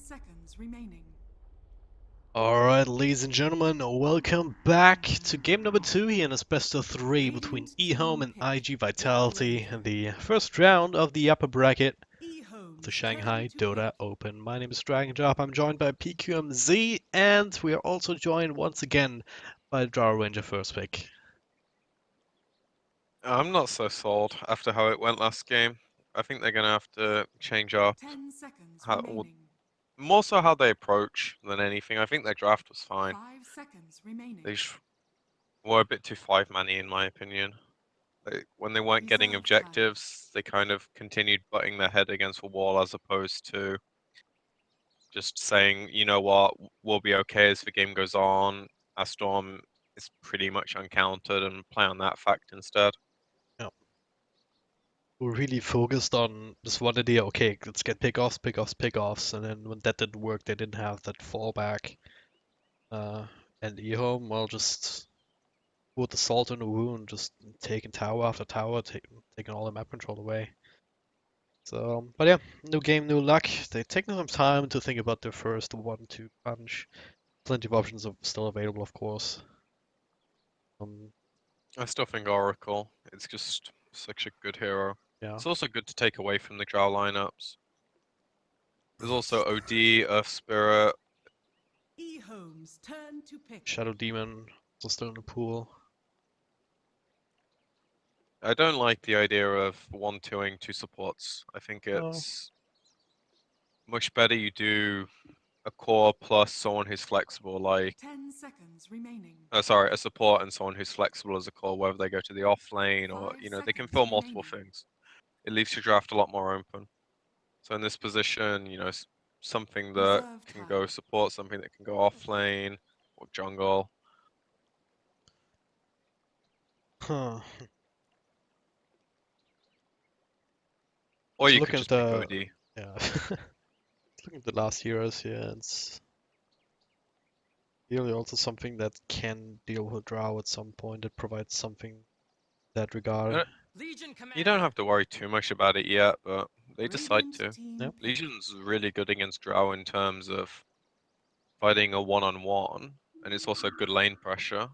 seconds remaining. Alright, ladies and gentlemen, welcome back to game number 2 here in this best of 3 between ehome and ig.vitality in the first round of the upper bracket of the Shanghai Dota Open. My name is Dragondrop, I'm joined by PqMz, and we are also joined once again by Dragondrop first pick. I'm not so sold after how it went last game. I think they're going to have to change up 10 seconds how, remaining. more so how they approach than anything. I think their draft was fine. 5 seconds remaining. They just were a bit too five-manny in my opinion. When they weren't getting Reserve time. objectives, they kind of continued butting their head against a wall as opposed to just saying, you know what, we'll be okay as the game goes on. Our storm is pretty much uncountered and play on that fact instead. We're really focused on this one idea, okay, let's get pickoffs, and then when that didn't work, they didn't have that fallback. And ehome, well, just put the salt in the wound, just taking tower after tower, taking all the map control away. So, but yeah, new game, new luck. They take some time to think about their first 1-2 punch. Plenty of options are still available, of course. I still think Oracle. It's just such a good hero. Yeah. It's also good to take away from the Drow lineups. There's also OD, Earth Spirit. eHome's turn to pick. Shadow Demon also still in the pool. I don't like the idea of 1-2ing two supports. I think it's much better you do a core plus someone who's flexible, like 10 seconds remaining. a support and someone who's flexible as a core, whether they go to the off lane or 5 they can seconds fill multiple remaining. things. It leaves your draft a lot more open. So in this position, something that Reserve can time. go support, something that can go off lane or jungle. Huh. Or So you could looking at just pick the OD. yeah, looking at the last heroes here, it's really also something that can deal with a Drow at some point. That provides something in that regard. You don't have to worry too much about it yet, but they decide Radiant to. team Yep. pick. Legion's really good against Drow in terms of fighting a one-on-one, and it's also good lane pressure.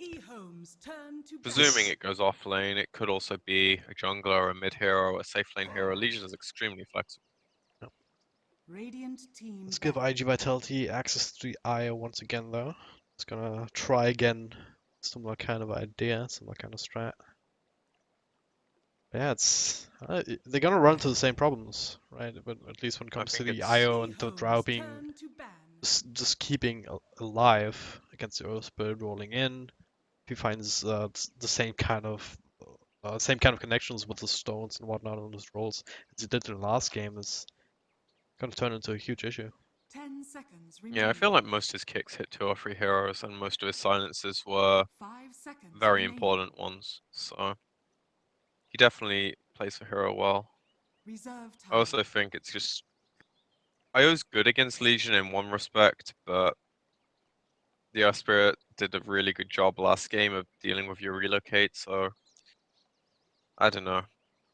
eHome's turn to Presuming battle. it goes off lane, it could also be a jungler, a mid hero, a safe lane hero. Legion is extremely flexible. Radiant team Let's give battle. ig.vitality access to the IO once again, though. It's gonna try again. Similar kind of idea, similar kind of strat. Yeah, it's they're gonna run into the same problems, right? But at least when it I comes to think the it's IO and the Drow eHome's being turn to ban. just keeping alive against the Earth Spirit rolling in, if he finds the same kind of connections with the stones and whatnot on his rolls as he did in the last game, is gonna turn into a huge issue. 10 seconds remaining. yeah. I feel like most of his kicks hit 2 or 3 heroes, and most of his silences were 5 seconds very remaining. important ones. So he definitely plays the hero well. Reserve time. I also think it's just IO's good against Legion in one respect, but the Earth Spirit did a really good job last game of dealing with your relocate, so I don't know.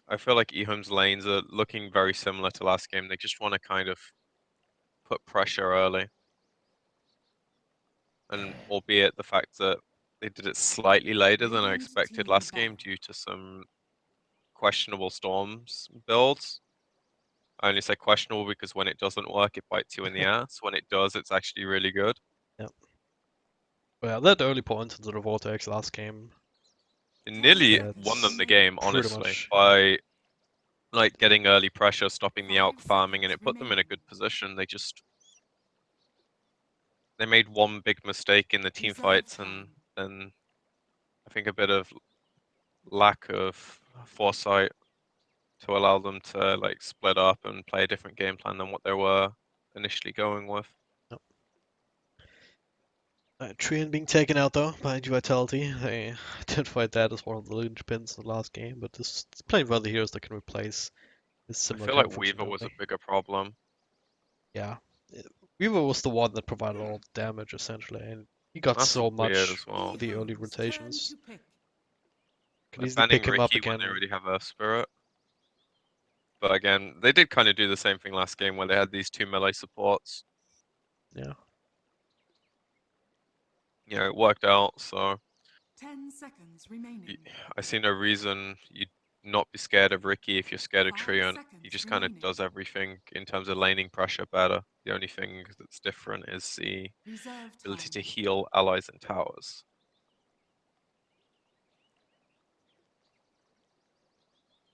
I feel like eHome's lanes are looking very similar to last game. They just want to kind of put pressure early. And albeit the fact that they did it slightly later than I Radiant expected team last game battle. due to some questionable storms builds. I only say questionable because when it doesn't work, it bites you in the ass. When it does, it's actually really good. Yep. Well, that early point into the Vortex last game, It nearly won them that's the game, pretty honestly, much by like getting early pressure, stopping the 5 ALK farming, and seconds it put them in a remaining. good position. They made one big mistake in the team Reserve fights, and time. then I think a bit of lack of foresight to allow them to like split up and play a different game plan than what they were initially going with. Trian being taken out though by Vitality. They identified that as one of the linchpins in the last game, but there's plenty of other heroes that can replace this I similar feel kind like of Weaver was a functionality. bigger problem. Yeah. Weaver was the one that provided all the damage essentially, and he got That's so weird much as well. with the early eHome's turn rotations. to pick. Can They're easily banning pick him up Ricky when they again. already have Earth Spirit. But again, they did kind of do the same thing last game where they had these 2 melee supports. Yeah. You know, it worked out, so 10 seconds remaining. I see no reason you'd not be scared of Ricky if you're scared of 5 Treant. He seconds just kind of remaining. does everything in terms of laning pressure better. The only thing that's different is the Reserve ability to time. heal allies and towers.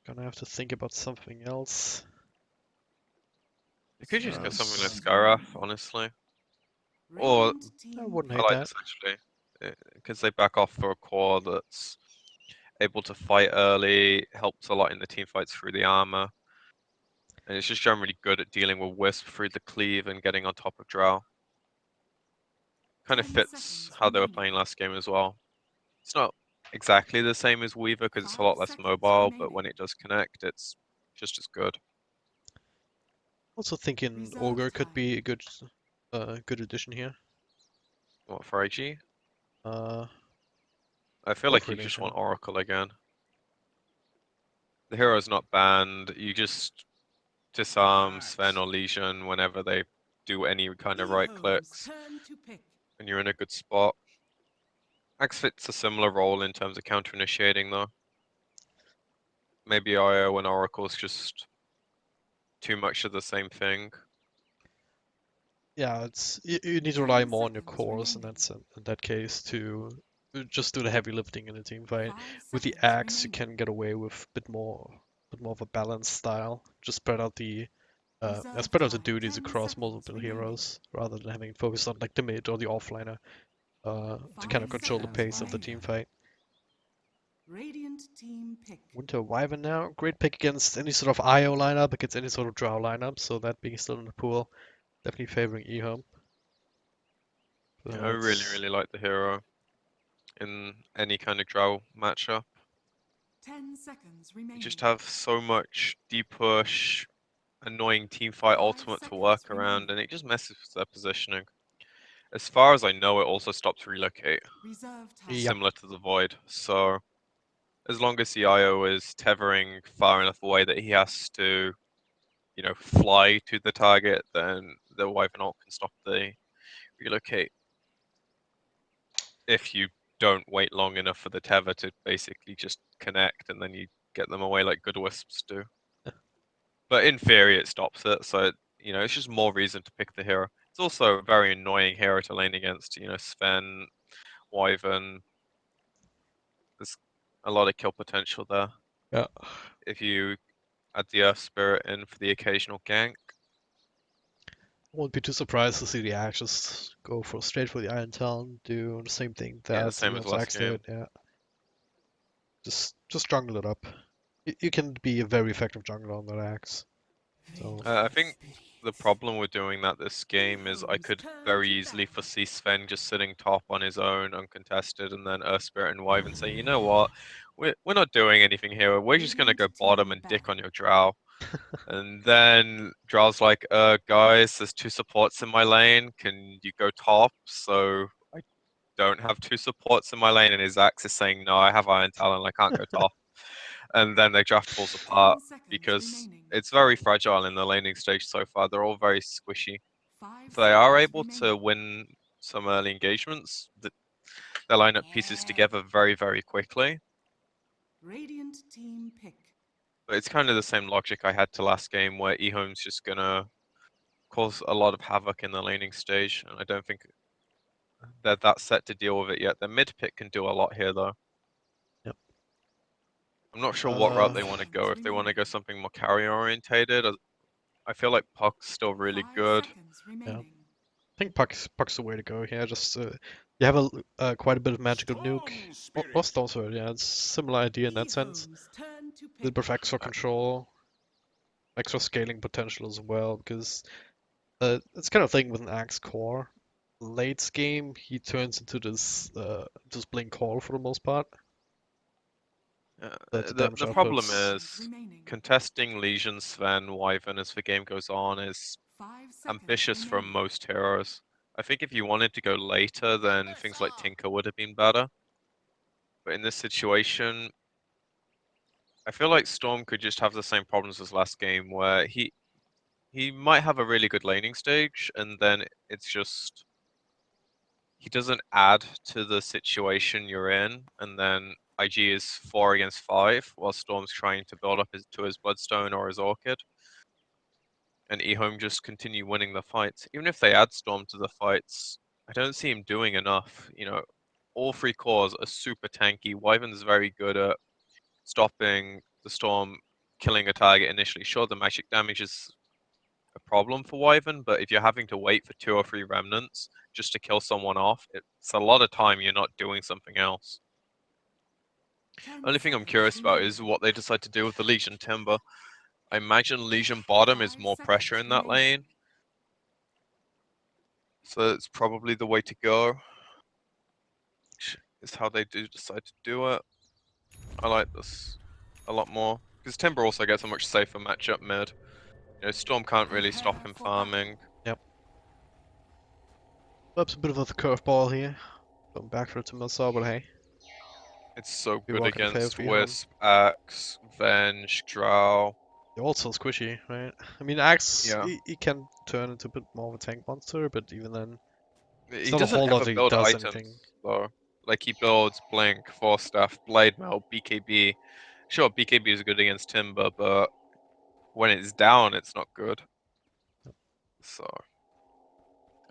Gonna have to think about something else. You could just go something like Yes. Scaraf, honestly. Or Radiant I team wouldn't I hate like that. this actually, because they back off for a core that's able to fight early, helps a lot in the team fights through the armor. And it's just generally good at dealing with Wisp through the cleave and getting on top of Drow. Kind of 10 fits seconds how they were remaining. playing last game as well. It's not exactly the same as Weaver because it's a 5 lot less seconds mobile, but remaining. when it does connect, it's just as good. Also thinking Reserve Ogre could time. be a good addition here. What for IG? Uh, I feel both like you really, just yeah. want Oracle again. The hero's not banned. You just disarm Sven or Legion whenever they do any kind of right ehome's clicks, turn to pick. and you're in a good spot. Axe fits a similar role in terms of counter initiating though. Maybe IO and Oracle's just too much of the same thing. Yeah, it's you need to 10 rely more on your seconds cores remaining. in that case to just do the heavy lifting in a team fight. 5 With the seconds axe, you remaining. can get away with a bit more of a balanced style. Just spread out the Reserve spread out the time. duties 10 across seconds multiple remaining. heroes rather than having focused on like the mid or the offliner to kind 5 of control the seconds pace of the remaining. team fight. Radiant team pick. Winter Wyvern now, great pick against any sort of IO lineup, against any sort of Drow lineup. So that being still in the pool, definitely favoring ehome. Yeah, I really, That's really like the hero in any kind of Drow matchup. 10 seconds You remaining. just have so much deep push, annoying team fight 5 ultimate to seconds work remaining. around, and it just messes with their positioning. As far as I know, it also stops relocate, Reserve time. yeah. similar to the Void. So as long as the IO is tethering far enough away that he has to, you know, fly to the target, then the Wyvern ult can stop the relocate. If you don't wait long enough for the tether to basically just connect and then you get them away like good wisps do. But in theory, it stops it, so you know it's just more reason to pick the hero. It's also a very annoying hero to lane against. You know, Sven, Wyvern. There's a lot of kill potential there Yeah. if you add the Earth Spirit in for the occasional gank. Won't be too surprised to see the Axe just go straight for the Iron Talon, do the same thing Yeah, the that same as Eon's last Axe game. did. Yeah, just jungle it up. You can be a very effective jungler on that Axe. So I think the problem with doing that this game is I ehome's could turn very to easily battle. foresee Sven just sitting top on his own, uncontested, and then Earth Spirit and Wyvern say, you know what, we're not doing anything here. We're just gonna Radiant go bottom team and dick on battle. your Drow. And then Drow's like, guys, there's 2 supports in my lane. Can you go top? So I don't have 2 supports in my lane, and his Axe is saying, no, I have Iron Talon, I can't go top. And then their draft falls 10 apart seconds because remaining. it's very fragile in the laning stage so far. They're all very squishy. 5 If they are seconds able to remaining. win some early engagements, they line up pieces together very, very quickly. Radiant team pick. But it's kind of the same logic I had to last game where ehome's just gonna cause a lot of havoc in the laning stage, and I don't think they're that set to deal with it yet. Their mid pick can do a lot here though. yep. I'm not sure what route 10 they want to seconds go. If they want to remaining. go something more carry orientated, I feel like Puck's still really 5 good. seconds Yeah. remaining. I think Puck's the way to go here. Just you have quite a bit of magical nuke. Or Stone Sword, yeah, it's similar idea in that sense. ehome's turn to A pick. little bit of extra control, extra scaling potential as well, because it's kind of thing with an Axe core. Late game, he turns into this just blink call for the most part. The damage The 10 problem outputs. seconds is remaining. contesting Legion, Sven, Wyvern as the game goes on is 5 seconds ambitious from remaining. most heroes. I think if you wanted to go later, then things like Tinker would have been better. But in this situation, I feel like Storm could just have the same problems as last game, where he might have a really good laning stage, and then it's just he doesn't add to the situation you're in, and then IG is 4 against 5, while Storm's trying to build up to his Bloodstone or his Orchid, and ehome just continue winning the fights. Even if they add Storm to the fights, I don't see him doing enough. You know, all 3 cores are super tanky. Wyvern's very good at stopping the Storm, killing a target initially. Sure, the magic damage is a problem for Wyvern, but if you're having to wait for 2 or 3 remnants just to kill someone off, it's a lot of time you're not doing something else. 10 Only thing I'm seconds curious about remaining. is what they decide to do with the Legion Timber. I imagine Legion bottom is 5 more pressure seconds in that remaining. lane, so it's probably the way to go. Is how they do decide to do it. I like this a lot more because Timber also gets a much safer matchup mid. You know, Storm can't really stop Prepare him for battle. farming. That's a bit of a curveball here. Going back for Timber, but hey, It's so we good walk in favor against of ehome. Wisp, Axe, Venge, Drow. They're also squishy, right? I mean, Axe, Yeah, he can turn into a bit more of a tank monster, but even then, it's he not a doesn't whole lot ever that he build does items anything. though. Like he builds Blink, Force Staff, Blade Mail, BKB. Sure, BKB is good against Timber, but when it's down, it's not good. So,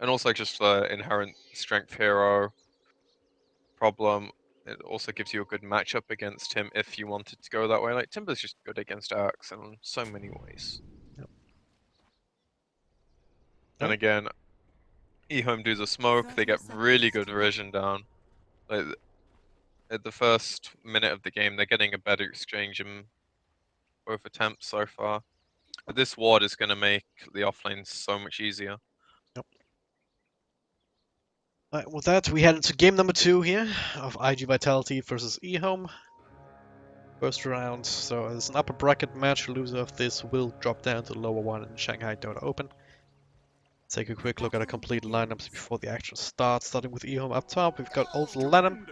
and also just the inherent strength hero problem. It also gives you a good matchup against him if you wanted to go that way. Like Timber's just good against Axe in so many ways. Yep. And Yep. again, ehome do the smoke. They 30 get really seconds good to vision down. Like at the first minute of the game, they're getting a better exchange in both attempts so far. But this ward is going to make the offlane so much easier. Yep. Alright, with that, we head into game number 2 here of ig.Vitality versus ehome. First round, so it's an upper bracket match. Loser of this will drop down to the lower one in Shanghai Dota Open. Take a quick look at the complete lineups before the action starts. Starting with ehome up top, we've got Old Lennon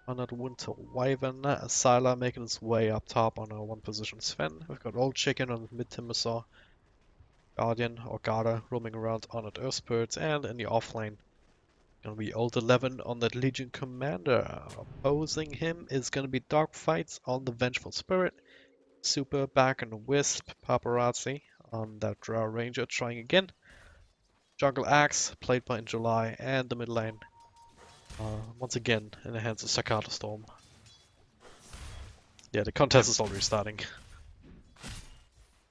on that Winter Wyvern, Sylar making his way up top on a 1 position Sven. We've got Old Chicken on mid Timbersaw, Guardian or Garda roaming around on that Earthspirit, and in the offlane gonna be Old 11 on that Legion Commander. Opposing him is gonna be Dogfights on the Vengeful Spirit, Super back on Wisp, Paparazzi on that Drow Ranger trying again. Jungle Axe, played by in July, and the mid lane once again in the hands of Sakata Storm. Yeah, the contest is already starting.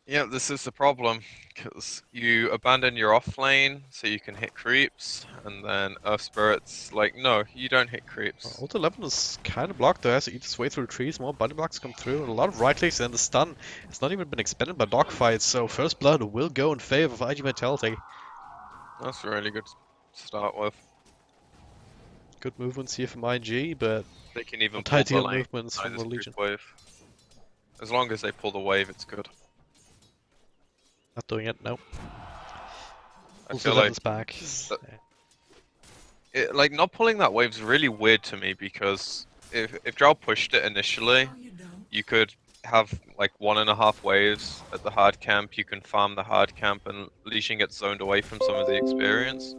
Yeah, this is the problem, because you abandon your off lane so you can hit creeps, and then Earth Spirit's like, no, you don't hit creeps. Ult 11 is kind of blocked though, has to eat his way through the trees, more body blocks come through, and a lot of right clicks, and the stun has not even been expended by Dogfights, so first blood will go in favor of ig.Vitality. That's a really good start with. Good movements here from IG, but They can even not pull the ideal lane movements behind from the this Legion. creep wave. As long as they pull the wave, it's good. Not doing it, no. I Ult feel like 11's back. like not pulling that wave is really weird to me, because if Drow pushed it initially, No, you don't. you could have like 1.5 waves at the hard camp. You can farm the hard camp, and Legion gets zoned away from some of the experience,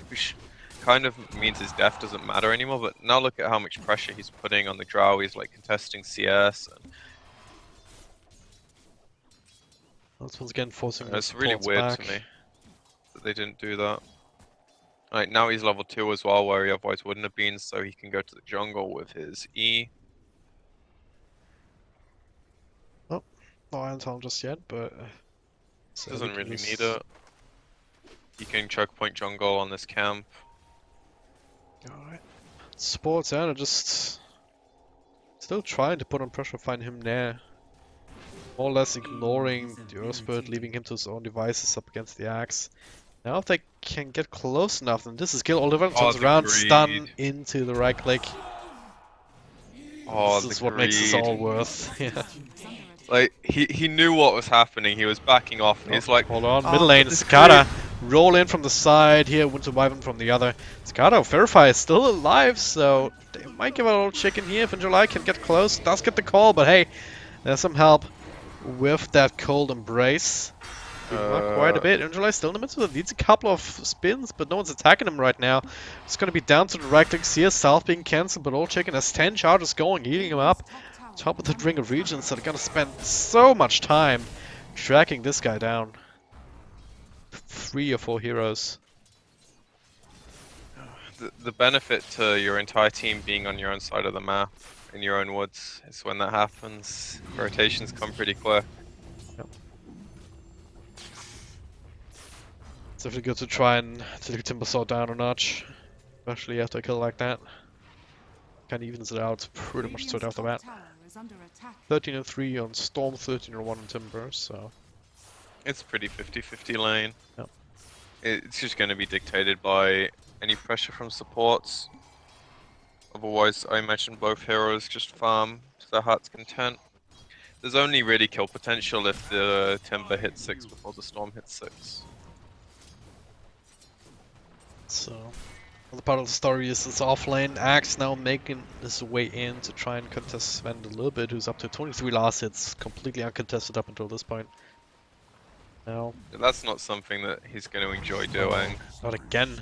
which kind of means his death doesn't matter anymore. But now look at how much pressure he's putting on the Drow. He's like contesting CS. And That's once again forcing the it's really supports weird back. to me that they didn't do that. Right, now he's level 2 as well, where he otherwise wouldn't have been, so he can go to the jungle with his E. No Iron Talon just yet, but so we Doesn't can really just- need it. He can choke point jungle on this camp. Alright. Sports and are just still trying to put on pressure, find him there. More or less ignoring the Earthspirit, leaving him to his own devices up against the Axe. Now if they can get close enough, then this is kill. Oliver turns the around, stun greed. into the right click. Oh, This the is what makes this greed. all worth. Yeah. Like, he knew what was happening. He was backing off, and he's like, Hold on, "Oh, middle lane, but this Cicada. Roll in from the side here, Winter Wyvern from the other. Cicada, Verify is still alive, so they might give it a little chicken here if July can get close. Does get the call, but hey, There's some help with that cold embrace. Beating him up quite a bit. Angela still in the midst of it. Needs a couple of spins, but no one's attacking him right now. It's going to be down to the right clicks here. South being cancelled, but Old Chicken has 10 charges going, healing him up. Top of the ring of regions, so they're going to spend so much time tracking this guy down. 3 or 4 heroes. The benefit to your entire team being on your own side of the map, in your own woods, is when that happens. Rotations come pretty quick. Yep. It's definitely good to try and take Timbersaw down a notch, especially after a kill like that. Kind of evens it out pretty much straight off the bat. 13 and 3 on Storm, 13 and 1 on Timber, so. It's pretty 50-50 lane. Yep. It's just going to be dictated by any pressure from supports. Otherwise, I imagine both heroes just farm to their heart's content. There's only really kill potential if the Timber hits 6 before the Storm hits 6. So, another part of the story is this offlane Axe now making his way in to try and contest Sven a little bit, who's up to 23 last hits, completely uncontested up until this point. Now, That's not something that he's going to enjoy doing. not again.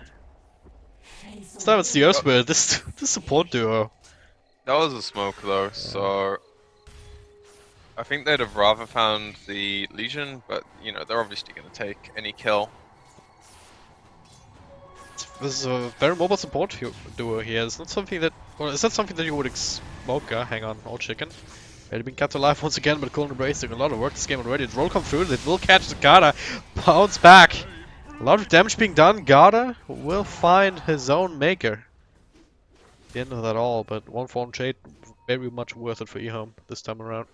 This time it's the Earth Spirit, this support duo. That was a smoke though, so I think they'd have rather found the Legion, but you know, they're obviously going to take any kill. This is a very mobile support duo here. It's not something that, or is that something that you would smoke? Hang on, Old Chicken. They've been kept alive once again, but Cold Embrace doing a lot of work this game already. The roll come through, they will catch the Garda, bounce back. A lot of damage being done. Garda will find his own maker. The end of that all, but 1-4 trade, very much worth it for ehome this time around.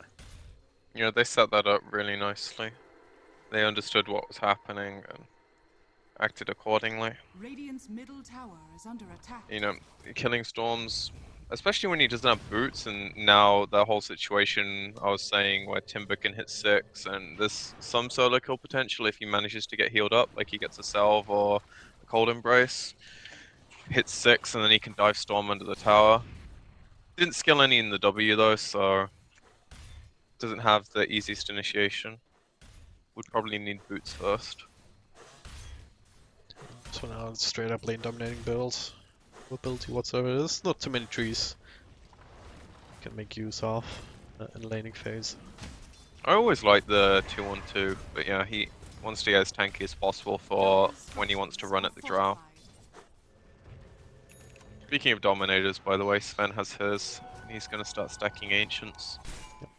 You know, they set that up really nicely. They understood what was happening and acted accordingly. Radiant's middle tower is under attack. You know, killing Storms, especially when he doesn't have boots, and now the whole situation I was saying where Timber can hit 6, and there's some solo kill potential if he manages to get healed up, like he gets a salve or a cold embrace. Hits 6 and then he can dive Storm under the tower. Didn't skill any in the W though, so doesn't have the easiest initiation. Would probably need boots first. So now it's straight up lane dominating builds. Ability whatsoever. There's not too many trees you can make use of in the laning phase. I always like the 2-1-2, but yeah, he wants to get as tanky as possible for when he wants to run at the drow. Speaking of dominators, by the way, Sven has his, and he's going to start stacking ancients. Yep.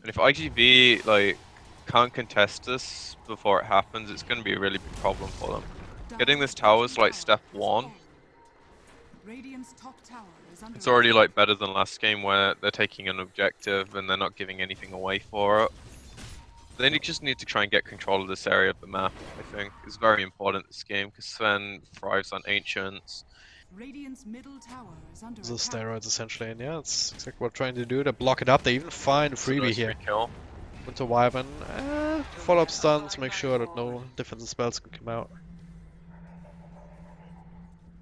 And if iG.V like can't contest this before it happens, it's going to be a really big problem for them. Getting this tower is like step 1. Radiant's top tower is under It's already like better than last game where they're taking an objective and they're not giving anything away for it. They just need to try and get control of this area of the map, I think. It's very important this game because Sven thrives on ancients. Radiant's middle tower is under The attack. steroids essentially, and yeah, that's exactly what we're trying to do. They block it up, they even find a So freebie nice here. free kill. Winter Wyvern, follow up stuns, make sure that no defensive spells can come out.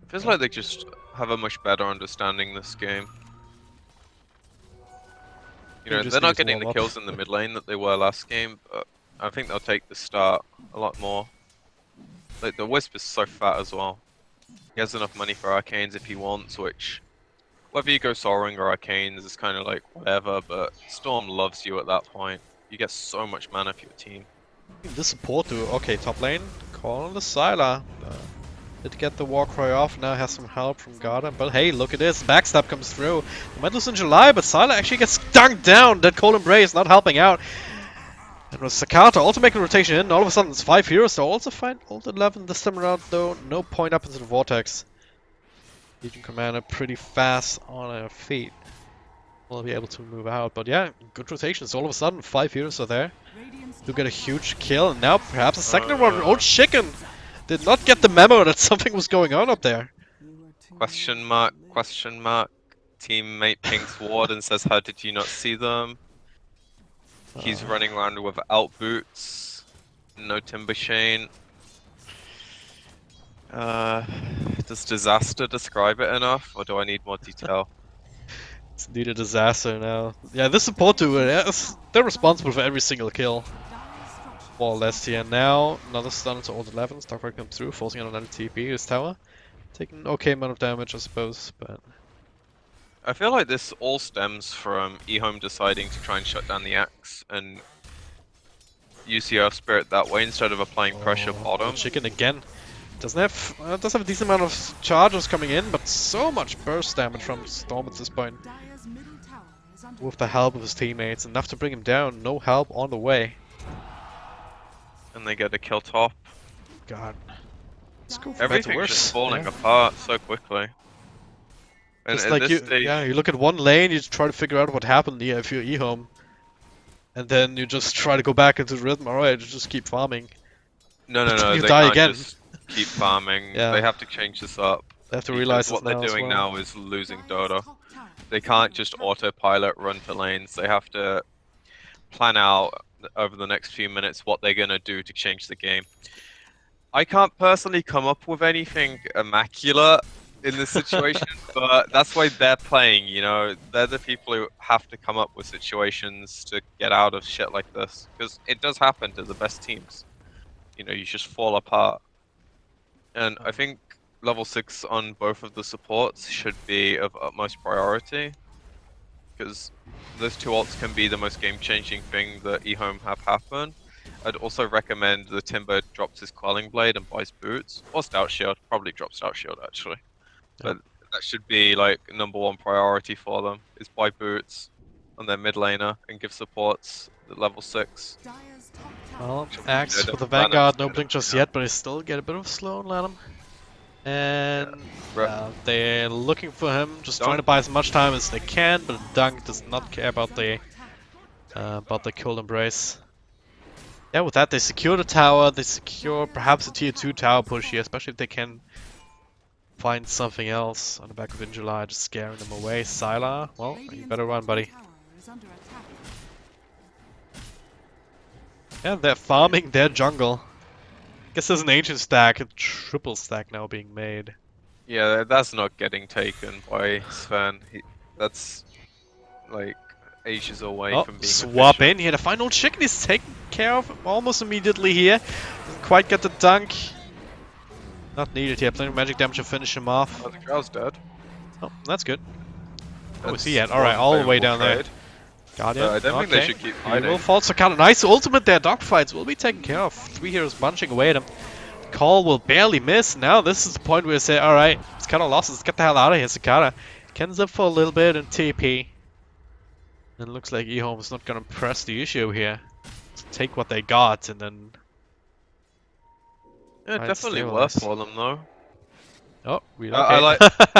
It feels like they just have a much better understanding this game. You know, just they're not need to getting the warm up. kills in the mid lane that they were last game, but I think they'll take the start a lot more. Like, the Wisp is so fat as well. He has enough money for arcanes if he wants, which, whether you go Soaring or arcanes is kind of like whatever, but Storm loves you at that point. You get so much mana for your team. This support duo, okay, top lane, call on the Sylar. Did get the Warcry off, now has some help from Garda, but hey, look at this, backstab comes through. The might lose in July, but Sylar actually gets dunked down. That Cold Embrace not helping out. And with Sakata also making a rotation in, all of a sudden it's 5 heroes, so also find Old 11 this time around though, no point up into the Vortex. Legion Commander pretty fast on her feet. Will be able to move out, but yeah, good rotations. All of a sudden 5 heroes are there. Radiant's Do get a huge kill, and now perhaps a second one. Old Chicken did not get the memo that something was going on up there. Question mark, question mark. Teammate pings Ward and says, how did you not see them? He's running around without boots. No Timber Chain. Does disaster describe it enough, or do I need more detail? It's indeed a disaster now. Yeah, this support duo, they're responsible for every single kill. Dire's structures More or less here. Now, another stun into all 11. Stockfire comes through, forcing on another TP. His tower. Taking an okay amount of damage, I suppose, but... I feel like this all stems from ehome deciding to try and shut down the axe and use the Earth Spirit that way instead of applying pressure The bottom. chicken again. Does have a decent amount of charges coming in, but so much burst damage from Storm at this point. Dire's middle tower is under With the help of his teammates, enough to bring him down. No help on the way. And they get a kill top. God. Let's go from bad to Everything's worse. just falling Yeah. apart so quickly. And Just at like this you, stage, yeah, you look at one lane, you try to figure out what happened here if you're ehome. And then you just try to go back into the rhythm. Alright, just keep farming. no, you they die can't again. just keep farming. Yeah. They have to change this up. They have to Because realize what this they're now as doing well. now is losing Dire's Dota. top tower They is can't under just attack. autopilot run to lanes. They have to plan out over the next few minutes what they're gonna do to change the game. I can't personally come up with anything immaculate in this situation, but that's why they're playing, you know? They're the people who have to come up with situations to get out of shit like this. Because it does happen to the best teams. You know, you just fall apart. And I think level 6 on both of the supports should be of utmost priority. Because those two ults can be the most game-changing thing that ehome have happen. I'd also recommend the Timber drops his Quelling Blade and buys boots. Or Stout Shield. Probably drop Stout Shield, actually. But that should be, like, #1 priority for them, is buy boots on their mid laner and give supports at level 6. Dire's top tower Well, is Axe Yeah, with the plan it Vanguard, no instead of, blink just you know. yet, but he still get a bit of a slow on Lanham. And Right. they're looking for him, just Dunk. trying to buy as much time as they can, but Dunk does not care about the attack. cold embrace. Yeah, with that they secure the tower, they secure perhaps a tier 2 tower push here, especially if they can find something else on the back of in July, just scaring them away. Sylar, well, you Radiant's better run, bottom buddy. tower is under attack. Yeah, they're farming their jungle. Guess there's an ancient stack, a triple stack now being made. Yeah, that's not getting taken by Sven. That's, like, ages away Oh, from being swap efficient. in here. The final chicken is taken care of almost immediately here. Doesn't quite get the dunk. Not needed here. Plenty of magic damage to finish him off. Oh, the Drow's dead. Oh, that's good. Oh, is That's he at? Alright, all the way down favorable there. trade. Guardian. I don't think they should keep He will fighting. fall so kind of nice ultimate there. Dogfights will be taken care of. 3 heroes bunching away at him. Call will barely miss. Now this is the point where you say, alright, it's kind of lost. Let's get the hell out of here, Cicada. Kens up for a little bit and TP. And it looks like ehome is not going to press the issue here. Just take what they got and then... Yeah, Right, definitely stabilize. worth for them though. Oh, we I like-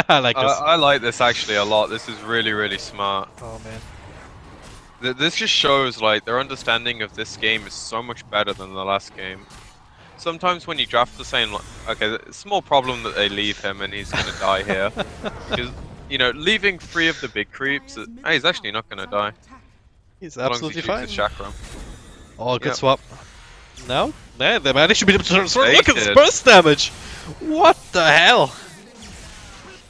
I like this. I like this actually a lot. This is really, really smart. Oh man. This just shows like their understanding of this game is so much better than the last game. Sometimes when you draft the same, okay, it's a small problem that they leave him and he's gonna die here. Because, you know, leaving 3 of the big creeps, Dire's hey, he's middle actually tower not gonna is die. under attack. He's As long as he absolutely shoots fine. his chakra. Oh, good Yep. swap. No? Yeah, they managed to beat him to turn sword. They Look at this did. burst damage! What the hell?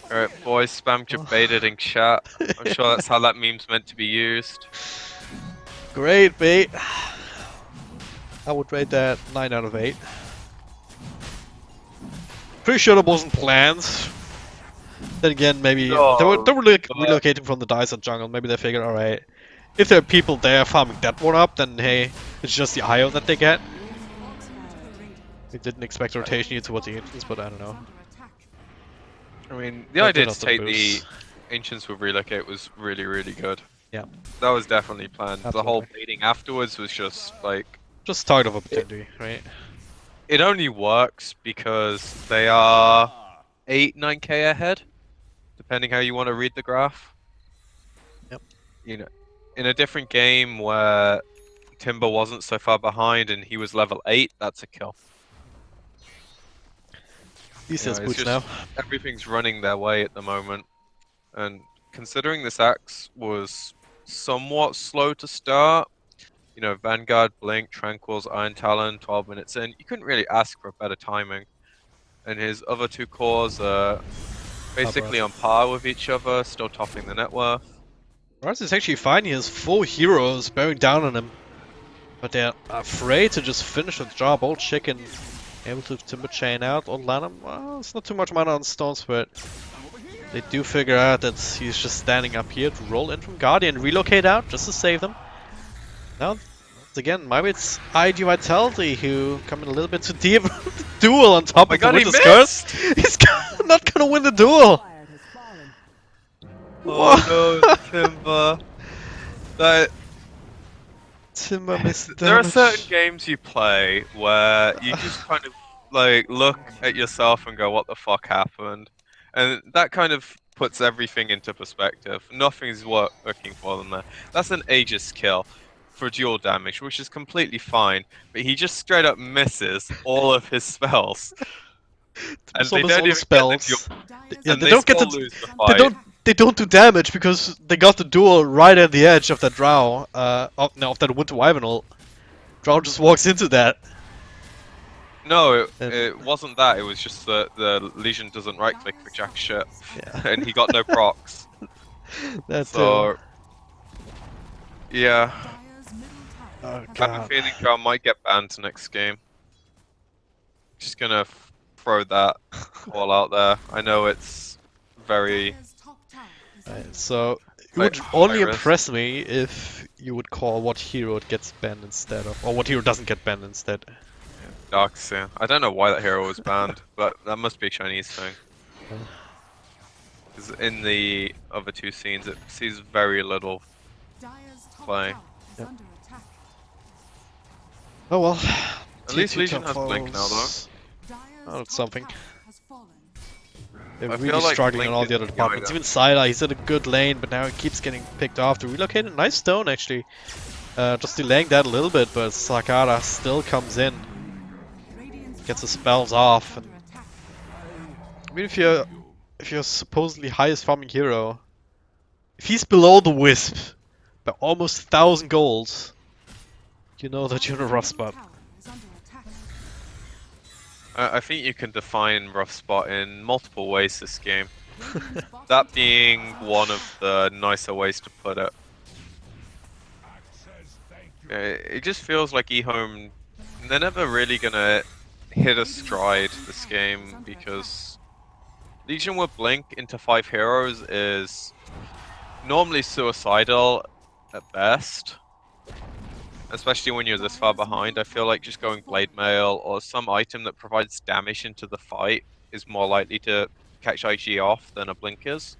Alright, boys, spam baited in chat. I'm sure that's how that meme's meant to be used. Great bait. I would rate that 9 out of 8. Pretty sure that wasn't planned. Then again, maybe No, they were but- relocating from the Dyson jungle. Maybe they figured, alright, if there are people there farming that one up, then hey, it's just the IO that they get. They didn't expect a rotation here towards the entrance, but I don't know. Under attack. I mean, the Not idea enough to to take the boost. Ancients with Relocate was really, really good. Yeah. That was definitely planned. The whole Absolutely. baiting afterwards was just like... Just target of opportunity, right? It only works because they are 8-9k ahead, depending how you want to read the graph. Yep. You know, in a different game where Timber wasn't so far behind and he was level 8, that's a kill. These Yeah, has it's boots just- now. Everything's running their way at the moment. And considering this axe was somewhat slow to start, you know, Vanguard, Blink, Tranquils, Iron Talon, 12 minutes in, you couldn't really ask for better timing. And his other 2 cores are basically on par with each other, still topping the net worth. Raz is actually fine. He has 4 heroes bearing down on him. But they're afraid to just finish the job. Old Chicken able to timber chain out on Lanham. Well, it's not too much mana on Stones, but they do figure out that he's just standing up here to roll in from Guardian, relocate out just to save them. Now, once again, maybe it's ig.vitality who come in a little bit too deep. Duel on top my of god, the he Winter's Curse. missed! He's not gonna win the duel. Oh no, Timber. That Timber missed there are certain damage. games you play where you just kind of like look at yourself and go, "What the fuck happened?" And that kind of puts everything into perspective. Nothing's working for them there. That's an Aegis kill for dual damage, which is completely fine. But he just straight up misses all of his spells, and Timber's they almost don't all the even get the duel, spells. Dire's Yeah, and they they don't get still the lose the they fight. don't they don't do damage because they got the duel right at the edge of that drow. Of that Winter Wyvern ult. Drow just walks into that. No, And it wasn't that. It was just that the Legion doesn't right click for jack shit, yeah, and he got no procs. that too. So yeah, Dire's middle Oh tower has I have a god. feeling Drow might get banned next game. Just gonna throw that call out there. I know it's very Dire's top tower is Right, under so attack. it would high only risk. impress me if you would call what hero it gets banned instead of, or what hero doesn't get banned instead. Darks, yeah. I don't know why that hero was banned, but that must be a Chinese thing. Because in the other two scenes, it sees very little Dire's top play. tower is Yep. under attack. Oh well. At Tier least 2 Legion top has Blink now, though. foes. Dire's Oh, it's top something. tower has fallen. They're I really feel like struggling on Blink all the is other the departments. item. Even Syla, he's in a good lane, but now he keeps getting picked off to relocate. A nice stone actually. Just delaying that a little bit, but Sakara still comes in, Radiant's gets the top spells tower off. is And under attack. I mean, if you're supposedly highest farming hero, if he's below the Wisp by almost 1,000 golds, you know that you're in a Dire's rough middle spot. tower is under attack. I think you can define rough spot in multiple ways this game. Radiant's bottom That tower being is under one attack. of the nicer ways to put it. It just feels like ehome, they're never really gonna hit a stride this game because Legion with Blink into 5 heroes is normally suicidal at best. Especially when you're this far behind. I feel like just going Blade Mail or some item that provides damage into the fight is more likely to catch IG off than a Blink is.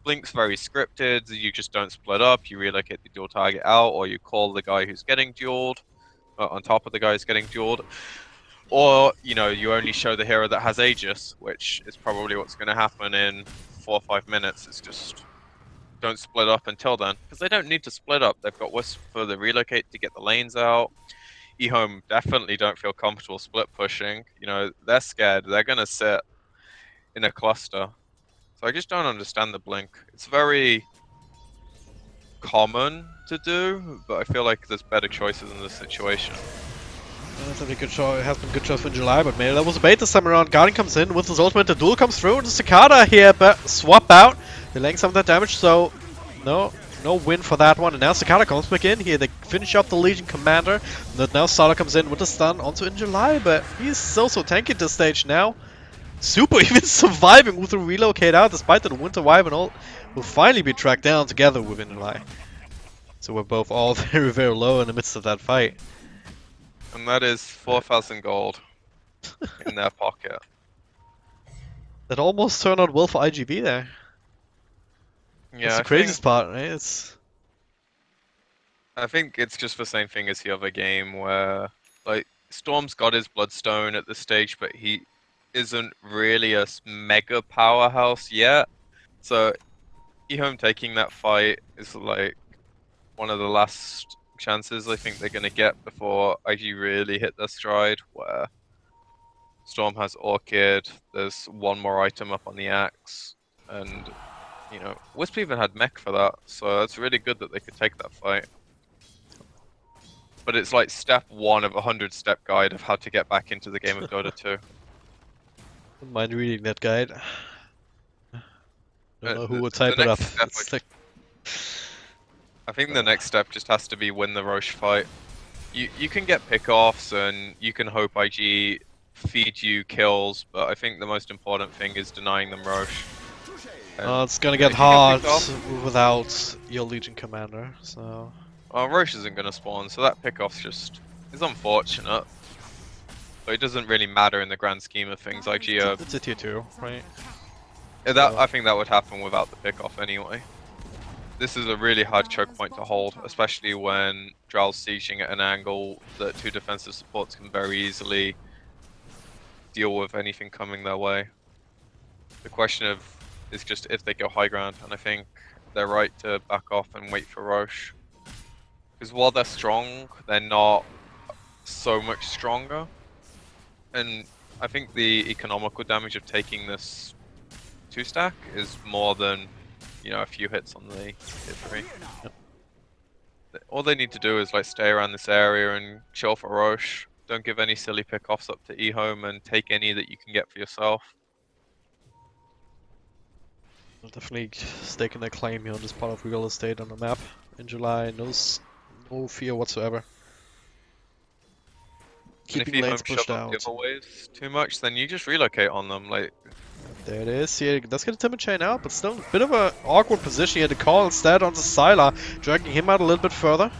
Blink's very scripted, you just don't split up, you relocate the dual target out, or you call the guy who's getting dueled on top of the guy who's getting dueled. Or, you know, you only show the hero that has Aegis, which is probably what's going to happen in 4 or 5 minutes. It's just don't split up until then, because they don't need to split up. They've got Wisp for the relocate to get the lanes out. ehome definitely don't feel comfortable split pushing. You know, they're scared. They're going to sit in a cluster. So I just don't understand the blink. It's very common to do, but I feel like there's better choices in this situation. That's a good choice. It has been a good choice for July, but maybe that was a bait this time around. Guardian comes in with his ultimate. The duel comes through. The Cicada here, but swap out, delaying some of that damage. So no win for that one. And now Cicada comes back in here. They finish up the Legion commander. And now Sala comes in with the stun onto in July, but he's so tanky at this stage now. Super even surviving with the relocate out, despite that the Winter Wyvern ult will finally be tracked down together with in July. So we're both all very low in the midst of that fight. And that is 4,000 gold in their pocket. That almost turned out well for iG.V there. Yeah, That's the craziest part, right? I think it's just the same thing as the other game where, like, Storm's got his Bloodstone at this stage, but he isn't really a mega powerhouse yet. So, ehome taking that fight is like one of the last chances I think they're going to get before IG really hit their stride, where Storm has Orchid, there's one more item up on the axe, and, you know, Wisp even had mech for that, so it's really good that they could take that fight. But it's like step 1 of a 100-step guide of how to get back into the game of Dota 2. Don't mind reading that guide. Don't know who would The type it up. next step It's I like I think the next step just has to be win the Roche fight. You can get pickoffs and you can hope IG feed you kills, but I think the most important thing is denying them Roche. And It's gonna get if you get hard picked off, without your Legion commander, so... well, Roche isn't gonna spawn, so that pickoff just is unfortunate. But it doesn't really matter in the grand scheme of things. IG It's a tier 2, right? I think that would happen without the pickoff anyway. This is a really hard choke point to hold, especially when Drow's sieging at an angle that two defensive supports can very easily deal with anything coming their way. The question is just if they go high ground, and I think they're right to back off and wait for Roche. Because while they're strong, they're not so much stronger. And I think the economical damage of taking this 2-stack is more than, you know, a few hits on the tier 3. Yep. All they need to do is like stay around this area and chill for Roche. Don't give any silly pickoffs up to ehome and take any that you can get for yourself. They're definitely staking their claim here on this part of real estate on the map in July. No fear whatsoever. And if Keeping lanes ehome pushed shove up out. giveaways too much, then you just relocate on them. Like, There it is. He does get a timid chain out, but still a bit of an awkward position. He had to call instead on the Sylar, dragging him out a little bit further.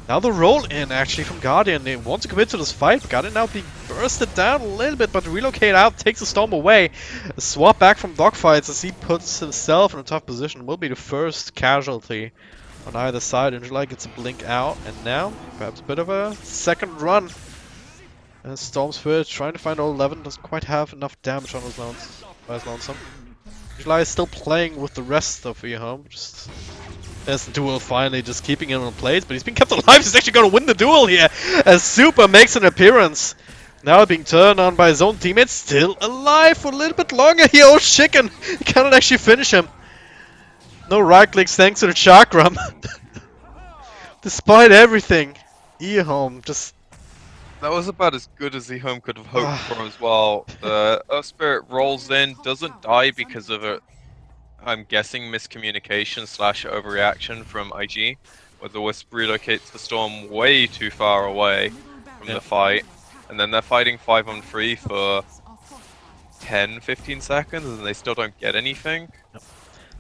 Now the roll in actually from Guardian. They want to commit to this fight. Guardian now being bursted down a little bit, but relocate out takes the storm away. A swap back from dogfights as he puts himself in a tough position. Will be the first casualty on either side. Angela gets a blink out, and now perhaps a bit of a second run. As Storm Spirit trying to find all 11 doesn't quite have enough damage on his lonesome. Angela is still playing with the rest of ehome. Just as the duel finally just keeping him in place, but he's been kept alive. He's actually going to win the duel here as Super makes an appearance. Now being turned on by his own teammates, still alive for a little bit longer here. Oh, chicken! He cannot actually finish him. No right clicks thanks to the chakram. Despite everything, ehome just... that was about as good as ehome could have hoped for as well. The Earth Spirit rolls in, doesn't die because of a, I'm guessing, miscommunication / overreaction from IG, where the Wisp relocates the storm way too far away from the fight, and then they're fighting 5-on-3 for 10-15 seconds and they still don't get anything.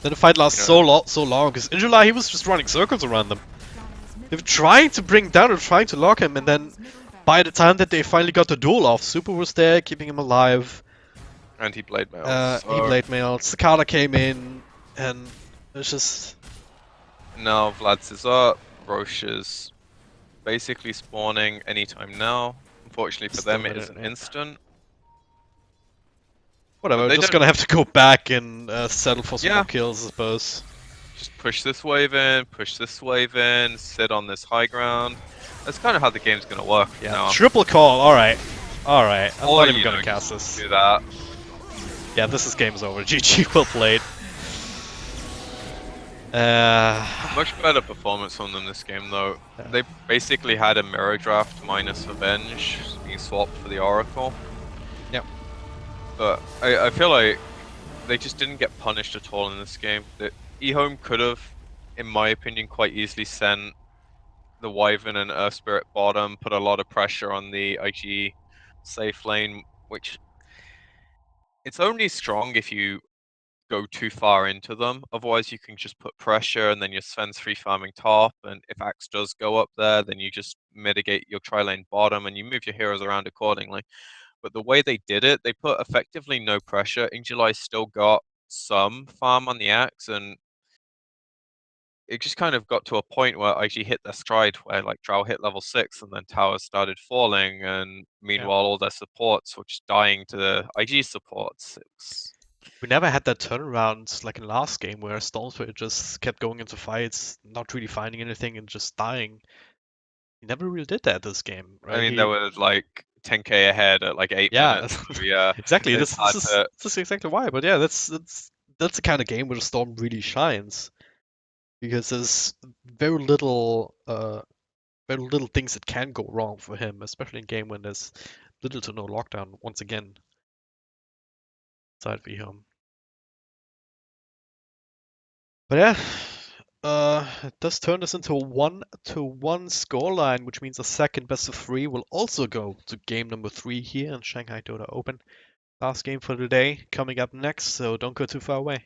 Then the fight lasts so long because in July he was just running circles around them. They were trying to bring down or trying to lock him, and then by the time that they finally got the duel off, Super was there keeping him alive. And he blade mailed. He blade mailed. Cicada came in, and it's just... Now Vlad's is up. Roche is basically spawning anytime now. Unfortunately for them, it is an instant. Whatever, we're just gonna have to go back and settle for some more kills, I suppose. Just push this wave in, push this wave in, sit on this high ground. That's kind of how the game's gonna work now. Triple call, alright. Alright, I'm not even gonna cast this. Do that. Yeah, this game's over. GG, well played. Much better performance from them this game though. Yeah. They basically had a mirror draft minus Avenge being swapped for the Oracle. Yep. But I feel like they just didn't get punished at all in this game. ehome could have, in my opinion, quite easily sent the Wyvern and Earth Spirit bottom, put a lot of pressure on the IG safe lane, which it's only strong if you go too far into them. Otherwise, you can just put pressure, and then your Sven's free farming top. And if Axe does go up there, then you just mitigate your tri-lane bottom, and you move your heroes around accordingly. But the way they did it, they put effectively no pressure. Injuly still got some farm on the Axe, and it just kind of got to a point where IG hit their stride, where like Drow hit level 6, and then towers started falling, and meanwhile all their supports were just dying to the IG supports. We never had that turnaround like in last game where Stormspirit just kept going into fights, not really finding anything and just dying. He never really did that this game, right? I mean, there was like 10k ahead at like 8 minutes. So yeah, exactly. This is exactly why. But yeah, that's the kind of game where the Storm really shines, because there's very little things that can go wrong for him, especially in game when there's little to no lockdown once again. Side for him. But yeah, It does turn this into a 1-1 scoreline, which means the second best of 3 will also go to game number 3 here in Shanghai Dota Open. Last game for the day coming up next, so don't go too far away.